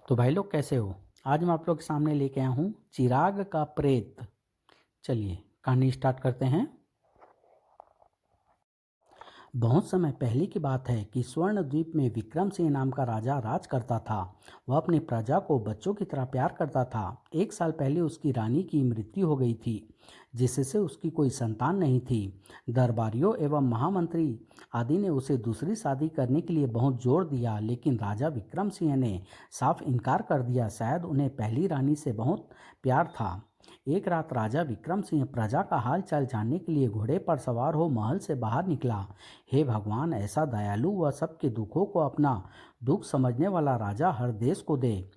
तो भाई लोग कैसे हो। आज मैं आप लोग के सामने लेके आया हूँ चिराग का प्रेत। चलिए कहानी स्टार्ट करते हैं। बहुत समय पहले की बात है कि स्वर्ण द्वीप में विक्रम सिंह नाम का राजा राज करता था। वह अपनी प्रजा को बच्चों की तरह प्यार करता था। एक साल पहले उसकी रानी की मृत्यु हो गई थी, जिससे उसकी कोई संतान नहीं थी। दरबारियों एवं महामंत्री आदि ने उसे दूसरी शादी करने के लिए बहुत जोर दिया, लेकिन राजा विक्रम सिंह ने साफ इनकार कर दिया। शायद उन्हें पहली रानी से बहुत प्यार था। एक रात राजा विक्रम सिंह प्रजा का हाल चाल जानने के लिए घोड़े पर सवार हो महल से बाहर निकला। हे भगवान, ऐसा दयालु व सबके दुखों को अपना दुख समझने वाला राजा हर देश को दे।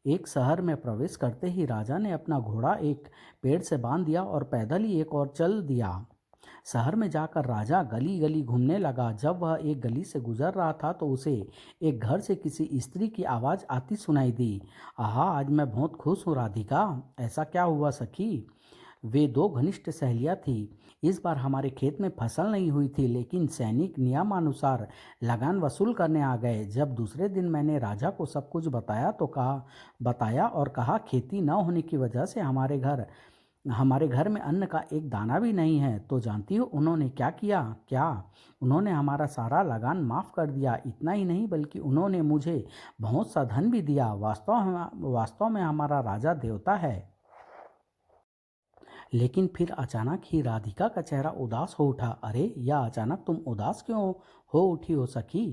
एक शहर में प्रवेश करते ही राजा ने अपना घोड़ा एक पेड़ से बांध दिया और पैदल ही एक और चल दिया। शहर में जाकर राजा गली गली घूमने लगा। जब वह एक गली से गुजर रहा था तो उसे एक घर से किसी स्त्री की आवाज़ आती सुनाई दी। आहा, आज मैं बहुत खुश हूँ राधिका। ऐसा क्या हुआ सखी? वे दो घनिष्ठ सहेलियां थीं। इस बार हमारे खेत में फसल नहीं हुई थी, लेकिन सैनिक नियमानुसार लगान वसूल करने आ गए। जब दूसरे दिन मैंने राजा को सब कुछ बताया और कहा खेती न होने की वजह से हमारे घर में अन्न का एक दाना भी नहीं है, तो जानती हो उन्होंने क्या किया? क्या? उन्होंने हमारा सारा लगान माफ़ कर दिया। इतना ही नहीं, बल्कि उन्होंने मुझे बहुत सा धन भी दिया। वास्तव में हमारा राजा देवता है। लेकिन फिर अचानक ही राधिका का चेहरा उदास हो उठा। अरे, यह अचानक तुम उदास क्यों हो उठी हो सखी?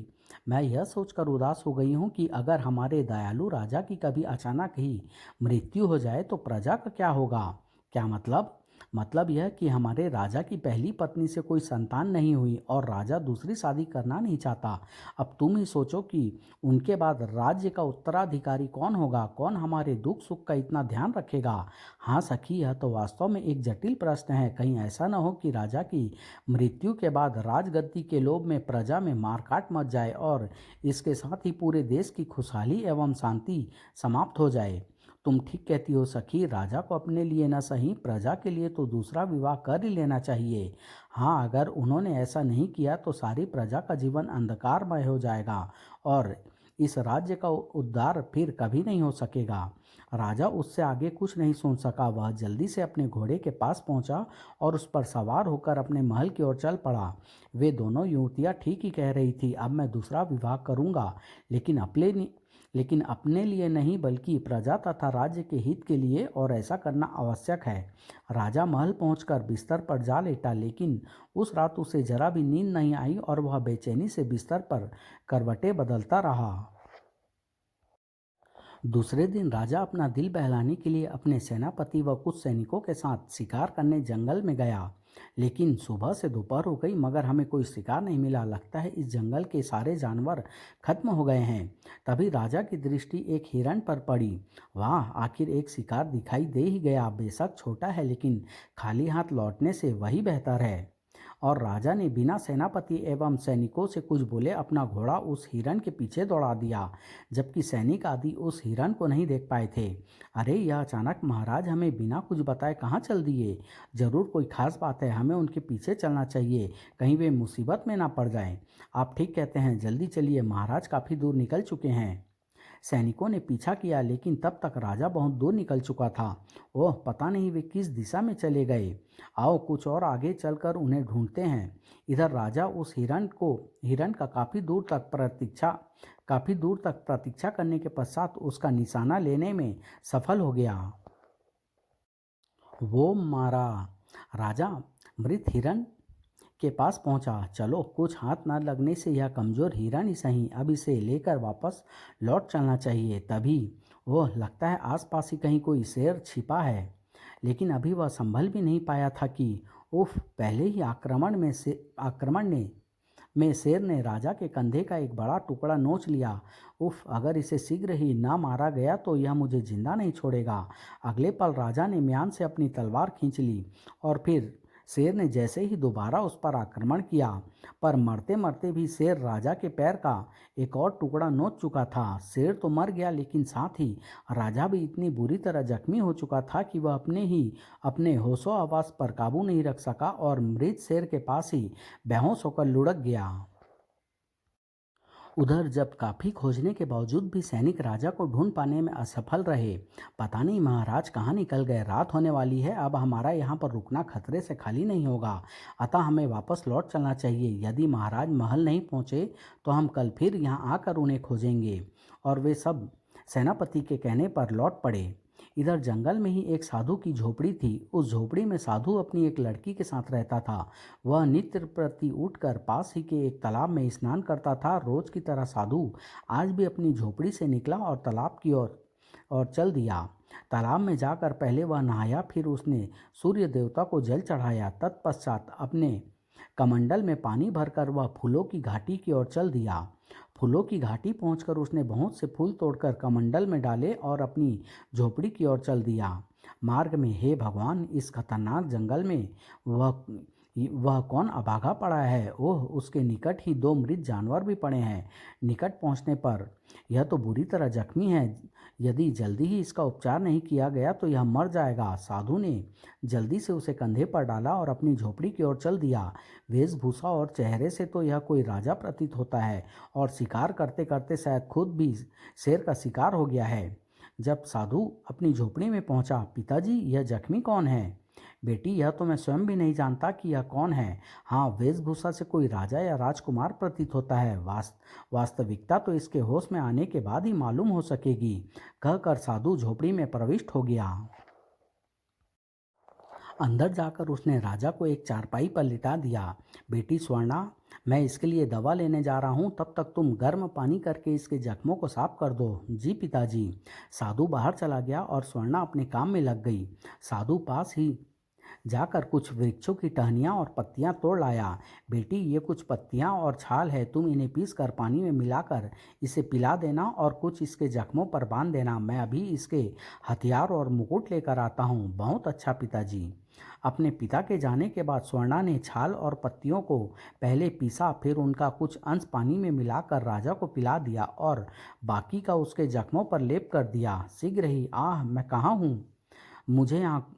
मैं यह सोचकर उदास हो गई हूँ कि अगर हमारे दयालु राजा की कभी अचानक ही मृत्यु हो जाए तो प्रजा का क्या होगा? क्या मतलब? मतलब यह कि हमारे राजा की पहली पत्नी से कोई संतान नहीं हुई और राजा दूसरी शादी करना नहीं चाहता। अब तुम ही सोचो कि उनके बाद राज्य का उत्तराधिकारी कौन होगा? कौन हमारे दुख सुख का इतना ध्यान रखेगा? हाँ सखी, यह तो वास्तव में एक जटिल प्रश्न है। कहीं ऐसा न हो कि राजा की मृत्यु के बाद राजगद्दी के लोभ में प्रजा में मारकाट मच जाए और इसके साथ ही पूरे देश की खुशहाली एवं शांति समाप्त हो जाए। तुम ठीक कहती हो सखी, राजा को अपने लिए न सही प्रजा के लिए तो दूसरा विवाह कर ही लेना चाहिए। हाँ, अगर उन्होंने ऐसा नहीं किया तो सारी प्रजा का जीवन अंधकारमय हो जाएगा और इस राज्य का उद्धार फिर कभी नहीं हो सकेगा। राजा उससे आगे कुछ नहीं सुन सका। वह जल्दी से अपने घोड़े के पास पहुंचा और उस पर सवार होकर अपने महल की ओर चल पड़ा। वे दोनों युवतियां ठीक ही कह रही थी। अब मैं दूसरा विवाह करूंगा, लेकिन अपने लिए नहीं, बल्कि प्रजा तथा राज्य के हित के लिए, और ऐसा करना आवश्यक है। राजा महल पहुंचकर बिस्तर पर जा लेटा, लेकिन उस रात उसे जरा भी नींद नहीं आई और वह बेचैनी से बिस्तर पर करवटें बदलता रहा। दूसरे दिन राजा अपना दिल बहलाने के लिए अपने सेनापति व कुछ सैनिकों के साथ शिकार करने जंगल में गया। लेकिन सुबह से दोपहर हो गई मगर हमें कोई शिकार नहीं मिला। लगता है इस जंगल के सारे जानवर खत्म हो गए हैं। तभी राजा की दृष्टि एक हिरण पर पड़ी। वाह, आखिर एक शिकार दिखाई दे ही गया। बेशक छोटा है, लेकिन खाली हाथ लौटने से वही बेहतर है। और राजा ने बिना सेनापति एवं सैनिकों से कुछ बोले अपना घोड़ा उस हिरण के पीछे दौड़ा दिया, जबकि सैनिक आदि उस हिरण को नहीं देख पाए थे। अरे, यह अचानक महाराज हमें बिना कुछ बताए कहाँ चल दिए? जरूर कोई खास बात है। हमें उनके पीछे चलना चाहिए, कहीं वे मुसीबत में ना पड़ जाएं। आप ठीक कहते हैं, जल्दी चलिए, महाराज काफ़ी दूर निकल चुके हैं। सैनिकों ने पीछा किया, लेकिन तब तक राजा बहुत दूर निकल चुका था। ओह, पता नहीं वे किस दिशा में चले गए। आओ कुछ और आगे चलकर उन्हें ढूंढते हैं। इधर राजा उस हिरण का काफी दूर तक प्रतीक्षा करने के पश्चात उसका निशाना लेने में सफल हो गया। वो मारा। राजा मृत हिरण के पास पहुंचा। चलो, कुछ हाथ न लगने से यह कमजोर हिरण ही सही, अब इसे लेकर वापस लौट चलना चाहिए। तभी वो लगता है आसपास ही कहीं कोई शेर छिपा है। लेकिन अभी वह संभल भी नहीं पाया था कि उफ, पहले ही आक्रमण में शेर ने राजा के कंधे का एक बड़ा टुकड़ा नोच लिया। उफ, अगर इसे शीघ्र ही ना मारा गया तो यह मुझे जिंदा नहीं छोड़ेगा। अगले पल राजा ने म्यान से अपनी तलवार खींच ली और फिर शेर ने जैसे ही दोबारा उस पर आक्रमण किया, पर मरते मरते भी शेर राजा के पैर का एक और टुकड़ा नोच चुका था। शेर तो मर गया, लेकिन साथ ही राजा भी इतनी बुरी तरह जख्मी हो चुका था कि वह अपने होशो आवास पर काबू नहीं रख सका और मृत शेर के पास ही बेहोश होकर लुढ़क गया। उधर जब काफी खोजने के बावजूद भी सैनिक राजा को ढूंढ पाने में असफल रहे। पता नहीं महाराज कहाँ निकल गए, रात होने वाली है, अब हमारा यहाँ पर रुकना खतरे से खाली नहीं होगा, अतः हमें वापस लौट चलना चाहिए। यदि महाराज महल नहीं पहुँचे तो हम कल फिर यहाँ आकर उन्हें खोजेंगे। और वे सब सेनापति के कहने पर लौट पड़े। इधर जंगल में ही एक साधु की झोपड़ी थी। उस झोपड़ी में साधु अपनी एक लड़की के साथ रहता था। वह नित्य प्रति उठकर पास ही के एक तालाब में स्नान करता था। रोज की तरह साधु आज भी अपनी झोपड़ी से निकला और तालाब की ओर चल दिया। तालाब में जाकर पहले वह नहाया, फिर उसने सूर्य देवता को जल चढ़ाया। तत्पश्चात अपने कमंडल में पानी भरकर वह फूलों की घाटी की ओर चल दिया। फूलों की घाटी पहुंचकर उसने बहुत से फूल तोड़कर कमंडल में डाले और अपनी झोपड़ी की ओर चल दिया। मार्ग में, हे भगवान, इस खतरनाक जंगल में वह कौन अभागा पड़ा है? ओह, उसके निकट ही दो मृत जानवर भी पड़े हैं। निकट पहुंचने पर यह तो बुरी तरह जख्मी है। यदि जल्दी ही इसका उपचार नहीं किया गया तो यह मर जाएगा। साधु ने जल्दी से उसे कंधे पर डाला और अपनी झोपड़ी की ओर चल दिया। वेशभूषा और चेहरे से तो यह कोई राजा प्रतीत होता है और शिकार करते करते शायद खुद भी शेर का शिकार हो गया है। जब साधु अपनी झोपड़ी में पहुंचा, पिताजी, यह जख्मी कौन है? बेटी, यह तो मैं स्वयं भी नहीं जानता कि यह कौन है। हाँ, वेशभूषा से कोई राजा या राजकुमार प्रतीत होता है। वास्तविकता तो इसके होश में आने के बाद ही मालूम हो सकेगी। कहकर साधु झोपड़ी में प्रविष्ट हो गया। अंदर जाकर उसने राजा को एक चारपाई पर लिटा दिया। बेटी स्वर्णा, मैं इसके लिए दवा लेने जा रहा हूँ, तब तक तुम गर्म पानी करके इसके जख्मों को साफ कर दो। जी पिताजी। साधु बाहर चला गया और स्वर्णा अपने काम में लग गई। साधु पास ही जाकर कुछ वृक्षों की टहनियाँ और पत्तियाँ तोड़ लाया। बेटी, ये कुछ पत्तियाँ और छाल है, तुम इन्हें पीसकर पानी में मिलाकर इसे पिला देना और कुछ इसके जख्मों पर बांध देना। मैं अभी इसके हथियार और मुकुट लेकर आता हूँ। बहुत अच्छा पिताजी। अपने पिता के जाने के बाद स्वर्णा ने छाल और पत्तियों को पहले पीसा, फिर उनका कुछ अंश पानी में मिलाकर राजा को पिला दिया और बाकी का उसके जख्मों पर लेप कर दिया। शीघ्र ही, आह, मैं कहाँ हूँ? मुझे यहाँ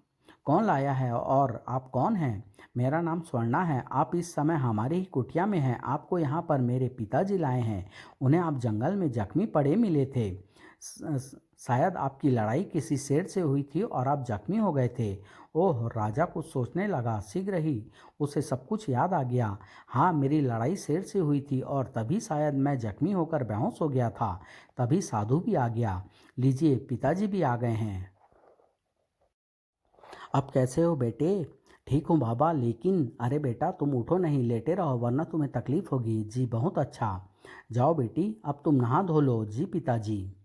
कौन लाया है और आप कौन हैं? मेरा नाम स्वर्णा है। आप इस समय हमारी ही कुटिया में हैं। आपको यहाँ पर मेरे पिताजी लाए हैं। उन्हें आप जंगल में जख्मी पड़े मिले थे। शायद आपकी लड़ाई किसी शेर से हुई थी और आप जख्मी हो गए थे। ओह, राजा कुछ सोचने लगा। शीघ्र ही उसे सब कुछ याद आ गया। हाँ, मेरी लड़ाई शेर से हुई थी और तभी शायद मैं जख्मी होकर बेहोश हो गया था। तभी साधु भी आ गया। लीजिए, पिताजी भी आ गए हैं। अब कैसे हो बेटे? ठीक हूँ बाबा, लेकिन अरे बेटा, तुम उठो नहीं, लेटे रहो वरना तुम्हें तकलीफ होगी। जी बहुत अच्छा। जाओ बेटी, अब तुम नहा धो लो। जी पिताजी।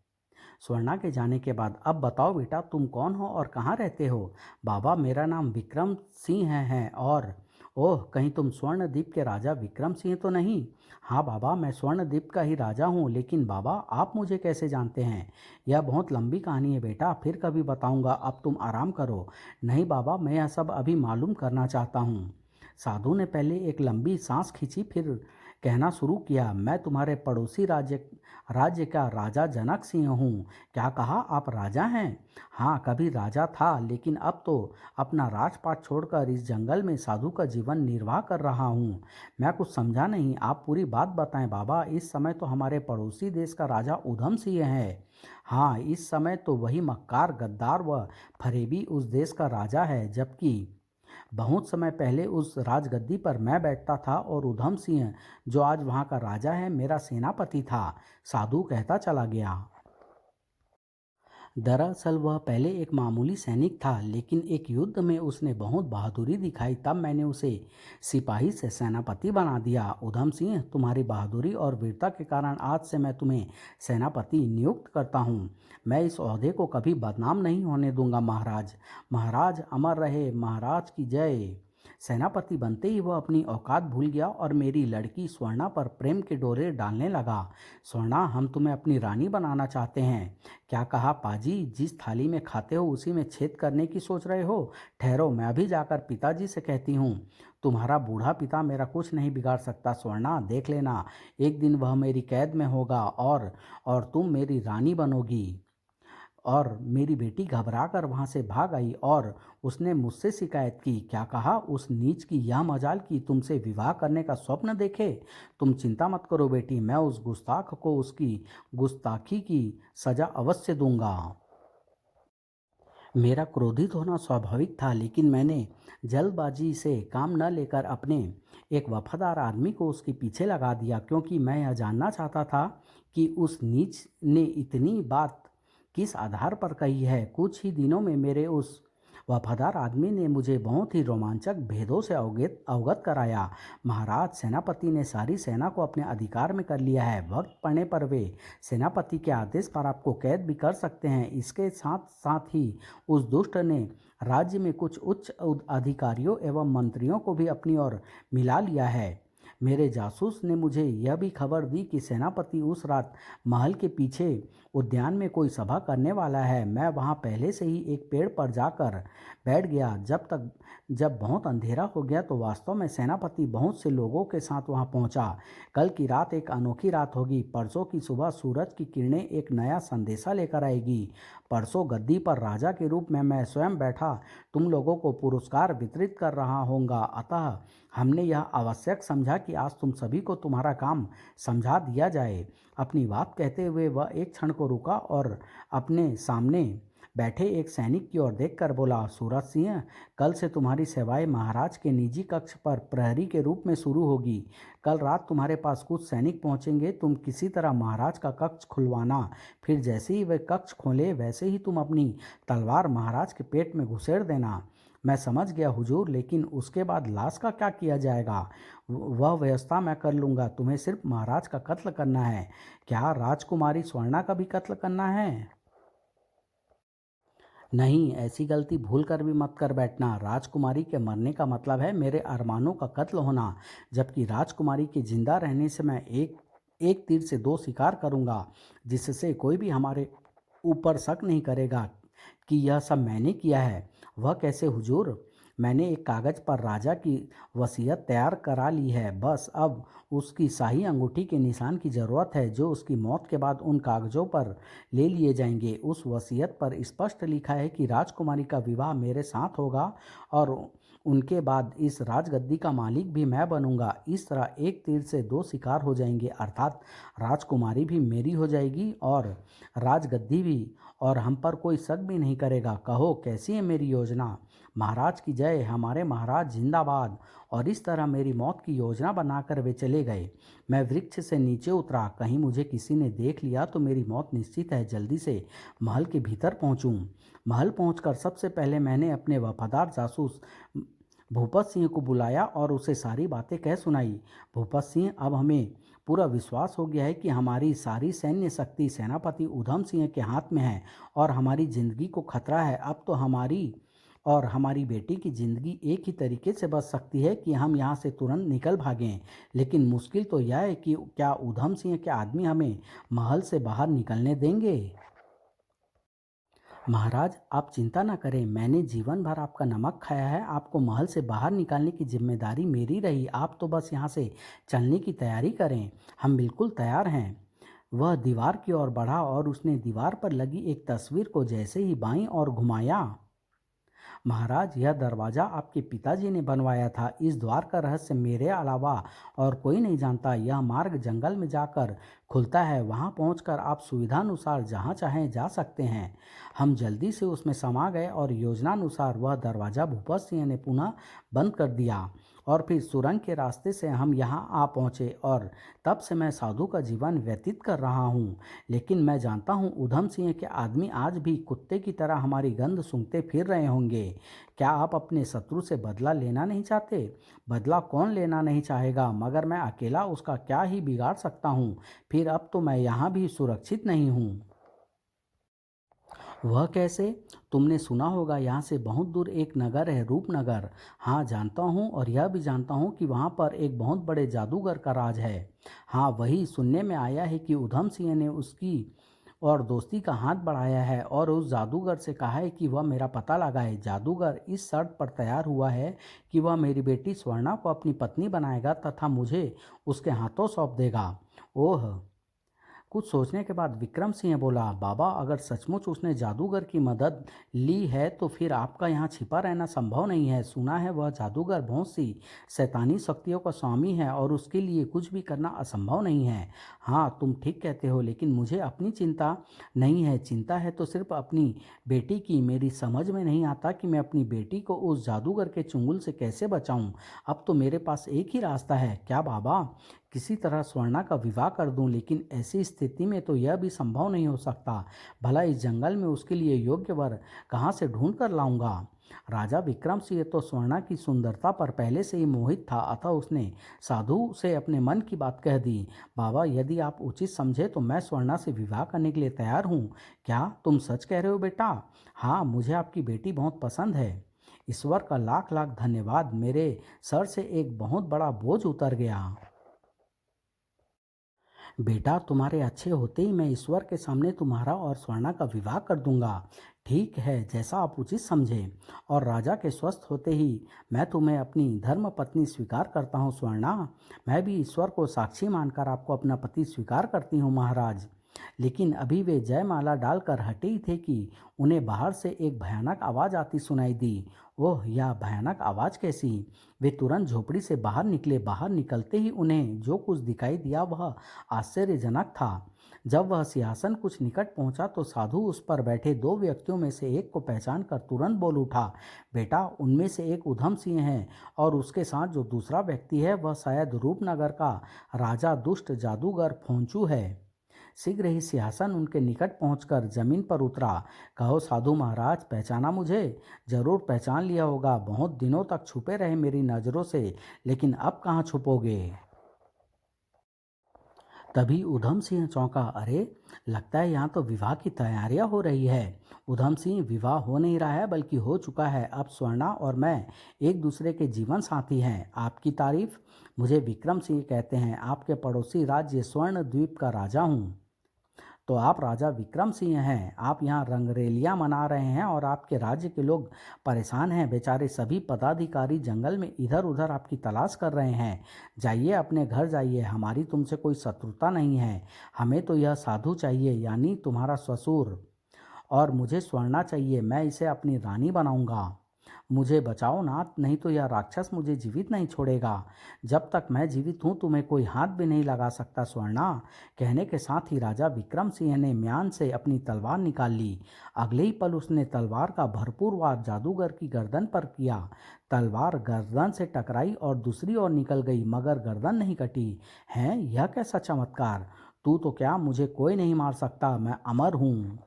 स्वर्णा के जाने के बाद, अब बताओ बेटा, तुम कौन हो और कहाँ रहते हो? बाबा, मेरा नाम विक्रम सिंह है और ओह, कहीं तुम स्वर्णद्वीप के राजा विक्रम सिंह तो नहीं? हाँ बाबा, मैं स्वर्णद्वीप का ही राजा हूँ, लेकिन बाबा, आप मुझे कैसे जानते हैं? यह बहुत लंबी कहानी है बेटा, फिर कभी बताऊँगा, अब तुम आराम करो। नहीं बाबा, मैं यह सब अभी मालूम करना चाहता हूँ। साधु ने पहले एक लंबी सांस खींची, फिर कहना शुरू किया, मैं तुम्हारे पड़ोसी राज्य का राजा जनक सिंह हूँ। क्या कहा? आप राजा हैं? हाँ, कभी राजा था, लेकिन अब तो अपना राजपाट छोड़कर इस जंगल में साधु का जीवन निर्वाह कर रहा हूँ। मैं कुछ समझा नहीं, आप पूरी बात बताएं बाबा। इस समय तो हमारे पड़ोसी देश का राजा उधम सिंह है। हाँ, इस समय तो वही मक्कार, गद्दार व फरेबी उस देश का राजा है, जबकि बहुत समय पहले उस राजगद्दी पर मैं बैठता था और उधम सिंह, जो आज वहाँ का राजा है, मेरा सेनापति था। साधु कहता चला गया। दरअसल वह पहले एक मामूली सैनिक था, लेकिन एक युद्ध में उसने बहुत बहादुरी दिखाई। तब मैंने उसे सिपाही से सेनापति बना दिया। उधम सिंह, तुम्हारी बहादुरी और वीरता के कारण आज से मैं तुम्हें सेनापति नियुक्त करता हूँ। मैं इस ओहदे को कभी बदनाम नहीं होने दूंगा महाराज। महाराज अमर रहे, महाराज की जय। सेनापति बनते ही वह अपनी औकात भूल गया और मेरी लड़की स्वर्णा पर प्रेम के डोरे डालने लगा। स्वर्णा, हम तुम्हें अपनी रानी बनाना चाहते हैं। क्या कहा पाजी? जिस थाली में खाते हो उसी में छेद करने की सोच रहे हो? ठहरो, मैं अभी जाकर पिताजी से कहती हूँ। तुम्हारा बूढ़ा पिता मेरा कुछ नहीं बिगाड़ सकता स्वर्णा, देख लेना, एक दिन वह मेरी कैद में होगा और तुम मेरी रानी बनोगी। और मेरी बेटी घबराकर वहाँ से भाग आई और उसने मुझसे शिकायत की। क्या कहा? उस नीच की यह मजाल कि तुमसे विवाह करने का स्वप्न देखे। तुम चिंता मत करो बेटी, मैं उस गुस्ताख को उसकी गुस्ताखी की सजा अवश्य दूंगा। मेरा क्रोधित होना स्वाभाविक था, लेकिन मैंने जल्दबाजी से काम न लेकर अपने एक वफादार आदमी को उसके पीछे लगा दिया, क्योंकि मैं यह जानना चाहता था कि उस नीच ने इतनी बात किस आधार पर कही है। कुछ ही दिनों में मेरे उस वफादार आदमी ने मुझे बहुत ही रोमांचक भेदों से अवगत अवगत कराया। महाराज, सेनापति ने सारी सेना को अपने अधिकार में कर लिया है। वक्त पड़ने पर वे सेनापति के आदेश पर आपको कैद भी कर सकते हैं। इसके साथ साथ ही उस दुष्ट ने राज्य में कुछ उच्च अधिकारियों एवं मंत्रियों को भी अपनी ओर मिला लिया है। मेरे जासूस ने मुझे यह भी खबर दी कि सेनापति उस रात महल के पीछे उद्यान में कोई सभा करने वाला है। मैं वहां पहले से ही एक पेड़ पर जाकर बैठ गया। जब बहुत अंधेरा हो गया तो वास्तव में सेनापति बहुत से लोगों के साथ वहां पहुंचा। कल की रात एक अनोखी रात होगी। परसों की सुबह सूरज की किरणें एक नया संदेशा लेकर आएगी। परसों गद्दी पर राजा के रूप में मैं स्वयं बैठा तुम लोगों को पुरस्कार वितरित कर रहा होऊंगा। अतः हमने यह आवश्यक समझा कि आज तुम सभी को तुम्हारा काम समझा दिया जाए। अपनी बात कहते हुए वह एक क्षण को रुका और अपने सामने बैठे एक सैनिक की ओर देखकर बोला, सूरज सिंह, कल से तुम्हारी सेवाएं महाराज के निजी कक्ष पर प्रहरी के रूप में शुरू होगी। कल रात तुम्हारे पास कुछ सैनिक पहुंचेंगे। तुम किसी तरह महाराज का कक्ष खुलवाना। फिर जैसे ही वे कक्ष खोले वैसे ही तुम अपनी तलवार महाराज के पेट में घुसेड़ देना। मैं समझ गया हुजूर, लेकिन उसके बाद लाश का क्या किया जाएगा? वह व्यवस्था मैं कर लूँगा। तुम्हें सिर्फ महाराज का कत्ल करना है। क्या राजकुमारी स्वर्णा का भी कत्ल करना है? नहीं, ऐसी गलती भूल कर भी मत कर बैठना। राजकुमारी के मरने का मतलब है मेरे अरमानों का कत्ल होना, जबकि राजकुमारी के जिंदा रहने से मैं एक एक तीर से दो शिकार करूंगा, जिससे कोई भी हमारे ऊपर शक नहीं करेगा कि यह सब मैंने किया है। वह कैसे हुजूर? मैंने एक कागज पर राजा की वसीयत तैयार करा ली है। बस अब उसकी शाही अंगूठी के निशान की ज़रूरत है, जो उसकी मौत के बाद उन कागजों पर ले लिए जाएंगे। उस वसीयत पर स्पष्ट लिखा है कि राजकुमारी का विवाह मेरे साथ होगा और उनके बाद इस राजगद्दी का मालिक भी मैं बनूंगा। इस तरह एक तीर से दो शिकार हो जाएंगे, अर्थात राजकुमारी भी मेरी हो जाएगी और राजगद्दी भी, और हम पर कोई शक भी नहीं करेगा। कहो, कैसी है मेरी योजना? महाराज की जय, हमारे महाराज जिंदाबाद। और इस तरह मेरी मौत की योजना बनाकर वे चले गए। मैं वृक्ष से नीचे उतरा। कहीं मुझे किसी ने देख लिया तो मेरी मौत निश्चित है। जल्दी से महल के भीतर पहुंचूं। महल पहुंचकर सबसे पहले मैंने अपने वफादार जासूस भूपत सिंह को बुलाया और उसे सारी बातें कह सुनाई। भूपत सिंह, अब हमें पूरा विश्वास हो गया है कि हमारी सारी सैन्य शक्ति सेनापति उधम सिंह के हाथ में है और हमारी जिंदगी को खतरा है। अब तो हमारी और हमारी बेटी की जिंदगी एक ही तरीके से बच सकती है कि हम यहाँ से तुरंत निकल भागें। लेकिन मुश्किल तो यह है कि क्या उधम सिंह के आदमी हमें महल से बाहर निकलने देंगे? महाराज, आप चिंता न करें। मैंने जीवन भर आपका नमक खाया है। आपको महल से बाहर निकालने की जिम्मेदारी मेरी रही। आप तो बस यहाँ से चलने की तैयारी करें। हम बिल्कुल तैयार हैं। वह दीवार की ओर बढ़ा और उसने दीवार पर लगी एक तस्वीर को जैसे ही बाईं ओर घुमाया। महाराज, यह दरवाज़ा आपके पिताजी ने बनवाया था। इस द्वार का रहस्य मेरे अलावा और कोई नहीं जानता। यह मार्ग जंगल में जाकर खुलता है। वहां पहुंचकर आप सुविधानुसार जहां चाहें जा सकते हैं। हम जल्दी से उसमें समा गए और योजनानुसार वह दरवाज़ा भूपत सिंह ने पुनः बंद कर दिया और फिर सुरंग के रास्ते से हम यहाँ आ पहुँचे और तब से मैं साधु का जीवन व्यतीत कर रहा हूँ। लेकिन मैं जानता हूँ उधम सिंह के आदमी आज भी कुत्ते की तरह हमारी गंध सूंघते फिर रहे होंगे। क्या आप अपने शत्रु से बदला लेना नहीं चाहते? बदला कौन लेना नहीं चाहेगा, मगर मैं अकेला उसका क्या ही बिगाड़ सकता हूँ। फिर अब तो मैं यहाँ भी सुरक्षित नहीं हूँ। वह कैसे? तुमने सुना होगा यहाँ से बहुत दूर एक नगर है, रूपनगर। हाँ, जानता हूँ, और यह भी जानता हूँ कि वहाँ पर एक बहुत बड़े जादूगर का राज है। हाँ, वही सुनने में आया है कि उधम सिंह ने उसकी और दोस्ती का हाथ बढ़ाया है और उस जादूगर से कहा है कि वह मेरा पता लगाए। जादूगर इस शर्त पर तैयार हुआ है कि वह मेरी बेटी स्वर्णा को अपनी पत्नी बनाएगा तथा मुझे उसके हाथों सौंप देगा। ओह, कुछ सोचने के बाद विक्रम सिंह बोला, बाबा अगर सचमुच उसने जादूगर की मदद ली है तो फिर आपका यहाँ छिपा रहना संभव नहीं है। सुना है वह जादूगर बहुत सी शैतानी शक्तियों का स्वामी है और उसके लिए कुछ भी करना असंभव नहीं है। हाँ तुम ठीक कहते हो, लेकिन मुझे अपनी चिंता नहीं है। चिंता है तो सिर्फ अपनी बेटी की। मेरी समझ में नहीं आता कि मैं अपनी बेटी को उस जादूगर के चुंगल से कैसे बचाऊं। अब तो मेरे पास एक ही रास्ता है। क्या बाबा, किसी तरह स्वर्णा का विवाह कर दूं? लेकिन ऐसी स्थिति में तो यह भी संभव नहीं हो सकता। भला इस जंगल में उसके लिए योग्य वर कहाँ से ढूंढ कर लाऊंगा? राजा विक्रम सिंह तो स्वर्णा की सुंदरता पर पहले से ही मोहित था, अतः उसने साधु से अपने मन की बात कह दी। बाबा यदि आप उचित समझे तो मैं स्वर्णा से विवाह करने के लिए तैयार हूँ। क्या तुम सच कह रहे हो बेटा? हाँ, मुझे आपकी बेटी बहुत पसंद है। ईश्वर का लाख लाख धन्यवाद, मेरे सर से एक बहुत बड़ा बोझ उतर गया। बेटा तुम्हारे अच्छे होते ही मैं ईश्वर के सामने तुम्हारा और स्वर्णा का विवाह कर दूंगा। ठीक है, जैसा आप उचित समझे। और राजा के स्वस्थ होते ही मैं तुम्हें अपनी धर्म पत्नी स्वीकार करता हूँ स्वर्णा। मैं भी ईश्वर को साक्षी मानकर आपको अपना पति स्वीकार करती हूँ महाराज। लेकिन अभी वे जयमाला डालकर हटे ही थे कि उन्हें बाहर से एक भयानक आवाज़ आती सुनाई दी। ओह, यह भयानक आवाज़ कैसी? वे तुरंत झोपड़ी से बाहर निकले। बाहर निकलते ही उन्हें जो कुछ दिखाई दिया वह आश्चर्यजनक था। जब वह सिंहासन कुछ निकट पहुंचा तो साधु उस पर बैठे दो व्यक्तियों में से एक को पहचान कर तुरंत बोल उठा, बेटा उनमें से एक उधम सिंह है और उसके साथ जो दूसरा व्यक्ति है वह शायद रूपनगर का राजा दुष्ट जादूगर फोंचू है। शीघ्र ही सिंहासन उनके निकट पहुंचकर जमीन पर उतरा। कहो साधु महाराज, पहचाना मुझे? जरूर पहचान लिया होगा। बहुत दिनों तक छुपे रहे मेरी नज़रों से, लेकिन अब कहाँ छुपोगे? तभी उधम सिंह चौंका। अरे, लगता है यहाँ तो विवाह की तैयारियां हो रही है। उधम सिंह, विवाह हो नहीं रहा है बल्कि हो चुका है। अब स्वर्णा और मैं एक दूसरे के जीवन साथी हैं। आपकी तारीफ? मुझे विक्रम सिंह कहते हैं, आपके पड़ोसी राज्य स्वर्ण द्वीप का राजा हूँ। तो आप राजा विक्रम सिंह हैं। आप यहाँ रंगरेलियाँ मना रहे हैं और आपके राज्य के लोग परेशान हैं। बेचारे सभी पदाधिकारी जंगल में इधर उधर आपकी तलाश कर रहे हैं। जाइए, अपने घर जाइए। हमारी तुमसे कोई शत्रुता नहीं है। हमें तो यह साधु चाहिए, यानी तुम्हारा ससुर। और मुझे स्वर्णा चाहिए। मैं इसे अपनी रानी बनाऊंगा। मुझे बचाओ नाथ, नहीं तो यह राक्षस मुझे जीवित नहीं छोड़ेगा। जब तक मैं जीवित हूँ तुम्हें कोई हाथ भी नहीं लगा सकता स्वर्णा। कहने के साथ ही राजा विक्रम सिंह ने म्यान से अपनी तलवार निकाल ली। अगले ही पल उसने तलवार का भरपूर वार जादूगर की गर्दन पर किया। तलवार गर्दन से टकराई और दूसरी ओर निकल गई, मगर गर्दन नहीं कटी। है यह कैसा चमत्कार? तू तो क्या, मुझे कोई नहीं मार सकता, मैं अमर हूँ।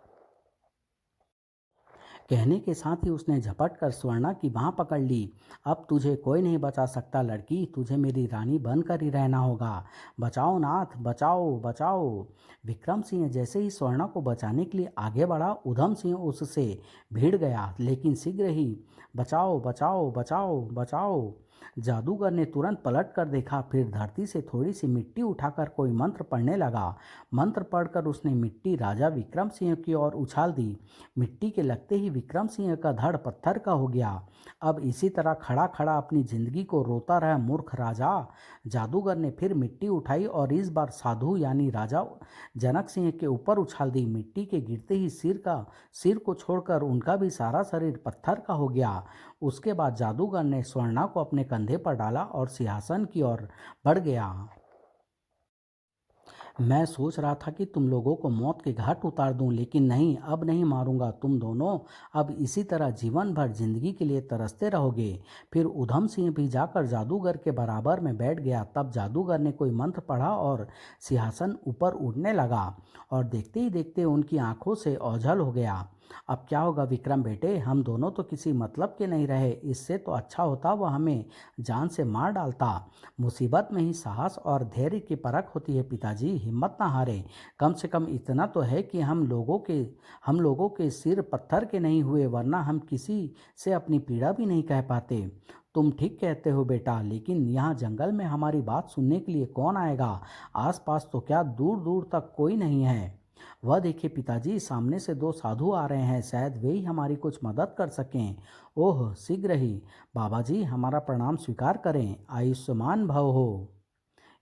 कहने के साथ ही उसने झपट कर स्वर्णा की बाँह पकड़ ली। अब तुझे कोई नहीं बचा सकता लड़की, तुझे मेरी रानी बनकर ही रहना होगा। बचाओ नाथ, बचाओ बचाओ। विक्रम सिंह जैसे ही स्वर्णा को बचाने के लिए आगे बढ़ा, उधम सिंह उससे भिड़ गया, लेकिन शीघ्र ही बचाओ बचाओ बचाओ बचाओ। जादूगर ने तुरंत पलट कर देखा, फिर धरती से थोड़ी सी मिट्टी उठाकर कोई मंत्र पढ़ने लगा। मंत्र पढ़कर उसने मिट्टी राजा विक्रम सिंह की ओर उछाल दी। मिट्टी के लगते ही विक्रम सिंह का धड़ पत्थर का हो गया। अब इसी तरह खड़ा खड़ा अपनी जिंदगी को रोता रहा मूर्ख राजा। जादूगर ने फिर मिट्टी उठाई और इस बार साधु यानी राजा जनक सिंह के ऊपर उछाल दी। मिट्टी के गिरते ही सिर को छोड़कर उनका भी सारा शरीर पत्थर का हो गया। उसके बाद जादूगर ने स्वर्णा को अपने कंधे पर डाला और सिंहासन की ओर बढ़ गया। मैं सोच रहा था कि तुम लोगों को मौत के घाट उतार दूं, लेकिन नहीं, अब नहीं मारूंगा तुम दोनों। अब इसी तरह जीवन भर जिंदगी के लिए तरसते रहोगे। फिर उधम सिंह भी जाकर जादूगर के बराबर में बैठ गया। तब जादूगर ने कोई मंत्र पढ़ा और सिंहासन ऊपर उड़ने लगा और देखते ही देखते उनकी आंखों से ओझल हो गया। अब क्या होगा विक्रम बेटे, हम दोनों तो किसी मतलब के नहीं रहे। इससे तो अच्छा होता वह हमें जान से मार डालता। मुसीबत में ही साहस और धैर्य की परख होती है पिताजी, हिम्मत ना हारे। कम से कम इतना तो है कि हम लोगों के सिर पत्थर के नहीं हुए, वरना हम किसी से अपनी पीड़ा भी नहीं कह पाते। तुम ठीक कहते हो बेटा, लेकिन यहाँ जंगल में हमारी बात सुनने के लिए कौन आएगा? आसपास तो क्या, दूर दूर तक कोई नहीं है। वह देखिए पिताजी, सामने से दो साधु आ रहे हैं, शायद वे ही हमारी कुछ मदद कर सकें। ओह, शीघ्र ही। बाबा जी, हमारा प्रणाम स्वीकार करें, आयुष्मान भव हो।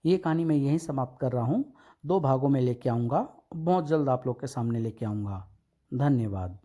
ये कहानी मैं यहीं समाप्त कर रहा हूँ। 2 भागों में लेके आऊँगा, बहुत जल्द आप लोग के सामने लेके आऊँगा। धन्यवाद।